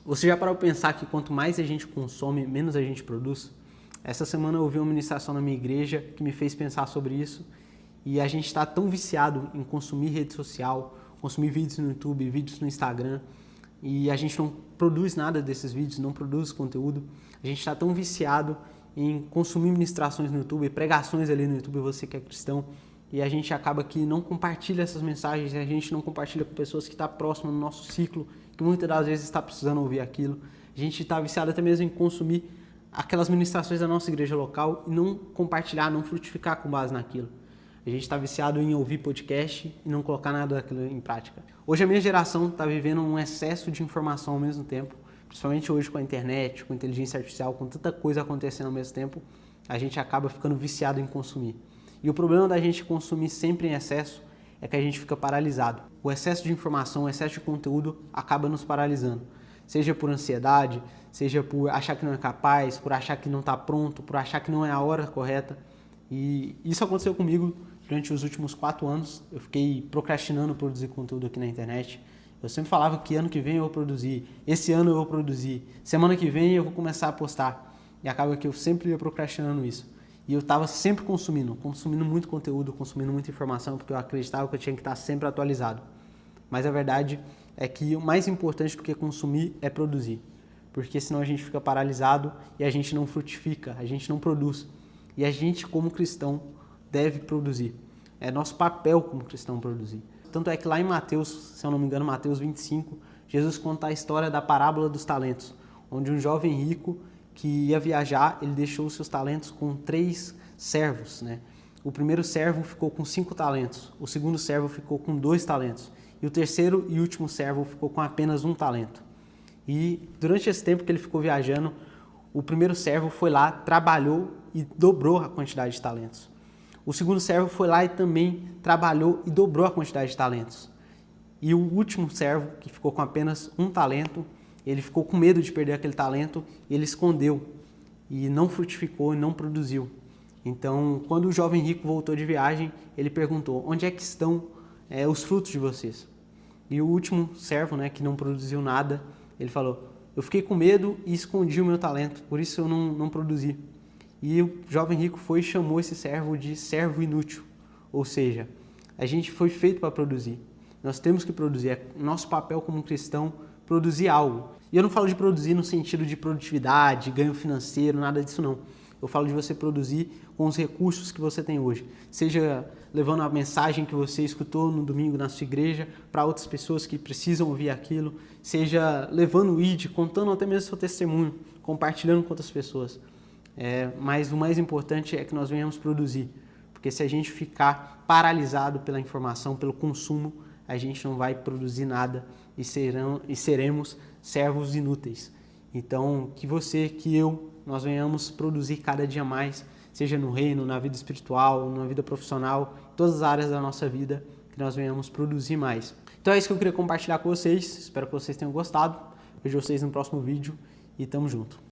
Você já parou para pensar que quanto mais a gente consome, menos a gente produz? Essa semana eu ouvi uma ministração na minha igreja que me fez pensar sobre isso, e a gente está tão viciado em consumir rede social, consumir vídeos no YouTube, vídeos no Instagram, e a gente não produz nada desses vídeos, não produz conteúdo. A gente está tão viciado em consumir ministrações no YouTube, pregações ali no YouTube, você que é cristão, e a gente acaba que não compartilha essas mensagens, a gente não compartilha com pessoas que estão próximas no nosso ciclo, que muitas das vezes está precisando ouvir aquilo. A gente está viciado até mesmo em consumir aquelas ministrações da nossa igreja local e não compartilhar, não frutificar com base naquilo. A gente está viciado em ouvir podcast e não colocar nada daquilo em prática. Hoje a minha geração está vivendo um excesso de informação ao mesmo tempo, principalmente hoje com a internet, com a inteligência artificial, com tanta coisa acontecendo ao mesmo tempo, a gente acaba ficando viciado em consumir. E o problema da gente consumir sempre em excesso é que a gente fica paralisado. O excesso de informação, o excesso de conteúdo acaba nos paralisando. Seja por ansiedade, seja por achar que não é capaz, por achar que não está pronto, por achar que não é a hora correta. E isso aconteceu comigo durante os últimos 4 anos. Eu fiquei procrastinando produzir conteúdo aqui na internet. Eu sempre falava que ano que vem eu vou produzir, esse ano eu vou produzir, semana que vem eu vou começar a postar. E acaba que eu sempre ia procrastinando isso. E eu estava sempre consumindo muito conteúdo, consumindo muita informação, porque eu acreditava que eu tinha que estar sempre atualizado. Mas a verdade é que o mais importante do que consumir é produzir. Porque senão a gente fica paralisado e a gente não frutifica, a gente não produz. E a gente, como cristão, deve produzir. É nosso papel como cristão produzir. Tanto é que lá em Mateus, se eu não me engano, Mateus 25, Jesus conta a história da parábola dos talentos, onde um jovem rico que ia viajar, ele deixou os seus talentos com 3 servos, né? O primeiro servo ficou com 5 talentos, o segundo servo ficou com 2 talentos, e o terceiro e último servo ficou com apenas 1 talento. E durante esse tempo que ele ficou viajando, o primeiro servo foi lá, trabalhou e dobrou a quantidade de talentos. O segundo servo foi lá e também trabalhou e dobrou a quantidade de talentos. E o último servo, que ficou com apenas 1 talento, ele ficou com medo de perder aquele talento, ele escondeu e não frutificou e não produziu. Então, quando o jovem rico voltou de viagem, ele perguntou: onde é que estão os frutos de vocês? E o último servo, né, que não produziu nada, ele falou: eu fiquei com medo e escondi o meu talento, por isso eu não produzi. E o jovem rico foi e chamou esse servo de servo inútil. Ou seja, a gente foi feito para produzir. Nós temos que produzir. É nosso papel como cristão produzir algo. E eu não falo de produzir no sentido de produtividade, ganho financeiro, nada disso não. Eu falo de você produzir com os recursos que você tem hoje. Seja levando a mensagem que você escutou no domingo na sua igreja para outras pessoas que precisam ouvir aquilo. Seja levando o ID, contando até mesmo seu testemunho, compartilhando com outras pessoas. Mas o mais importante é que nós venhamos produzir. Porque se a gente ficar paralisado pela informação, pelo consumo, a gente não vai produzir nada e seremos servos inúteis. Então, que você, que eu, nós venhamos produzir cada dia mais, seja no reino, na vida espiritual, na vida profissional, em todas as áreas da nossa vida, que nós venhamos produzir mais. Então é isso que eu queria compartilhar com vocês, espero que vocês tenham gostado. Vejo vocês no próximo vídeo e tamo junto.